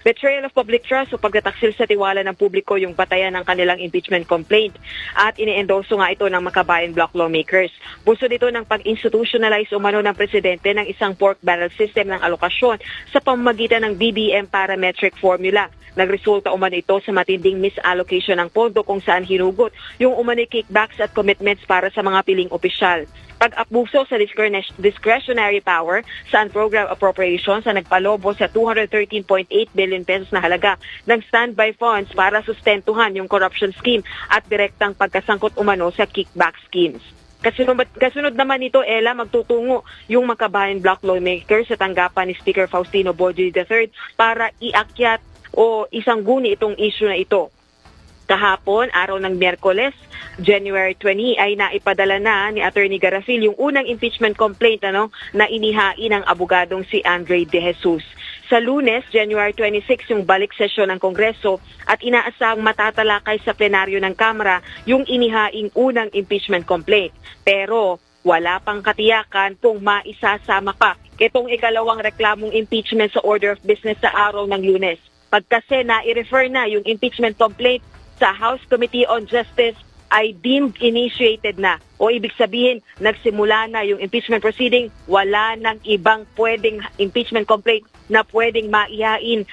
betrayal of public trust o pagtataksil sa tiwala ng publiko yung batayan ng kanilang impeachment complaint. At ine-endorso nga ito ng Makabayan Bloc lawmakers. Buso dito ng pag-institutionalize umano ng presidente ng isang pork barrel system ng alokasyon sa pamamagitan ng BBM parametric formula. Nagresulta umano ito sa matinding misallocation ng pondo kung saan hinugot yung umano'y kickbacks at commitments para sa mga piling opisyal. Pag-abuso sa discretionary power sa unprogrammed appropriations na nagpalobo sa 213.8 billion pesos na halaga ng standby funds para sustentuhan yung corruption scheme at direktang pagkasangkot umano sa kickback schemes. Kasunod naman nito, Ella, magtutungo yung Makabayan Bloc lawmakers sa tanggapan ni Speaker Faustino Bojoy III para iakyat o isangguni itong issue na ito. Kahapon, araw ng Miyerkules, January 20, ay naipadala na ni Attorney Garafil yung unang impeachment complaint na inihain ng abogadong si Andre De Jesus. Sa Lunes, January 26, yung balik sesyon ng Kongreso at inaasahang matatalakay sa plenaryo ng Kamara yung inihaing unang impeachment complaint. Pero wala pang katiyakan kung maisasama pa itong ikalawang reklamong impeachment sa order of business sa araw ng Lunes. Pagkasi na-i-refer na yung impeachment complaint sa House Committee on Justice ay deemed initiated na. O ibig sabihin, nagsimula na yung impeachment proceeding, wala nang ibang pwedeng impeachment complaint na pwedeng maihain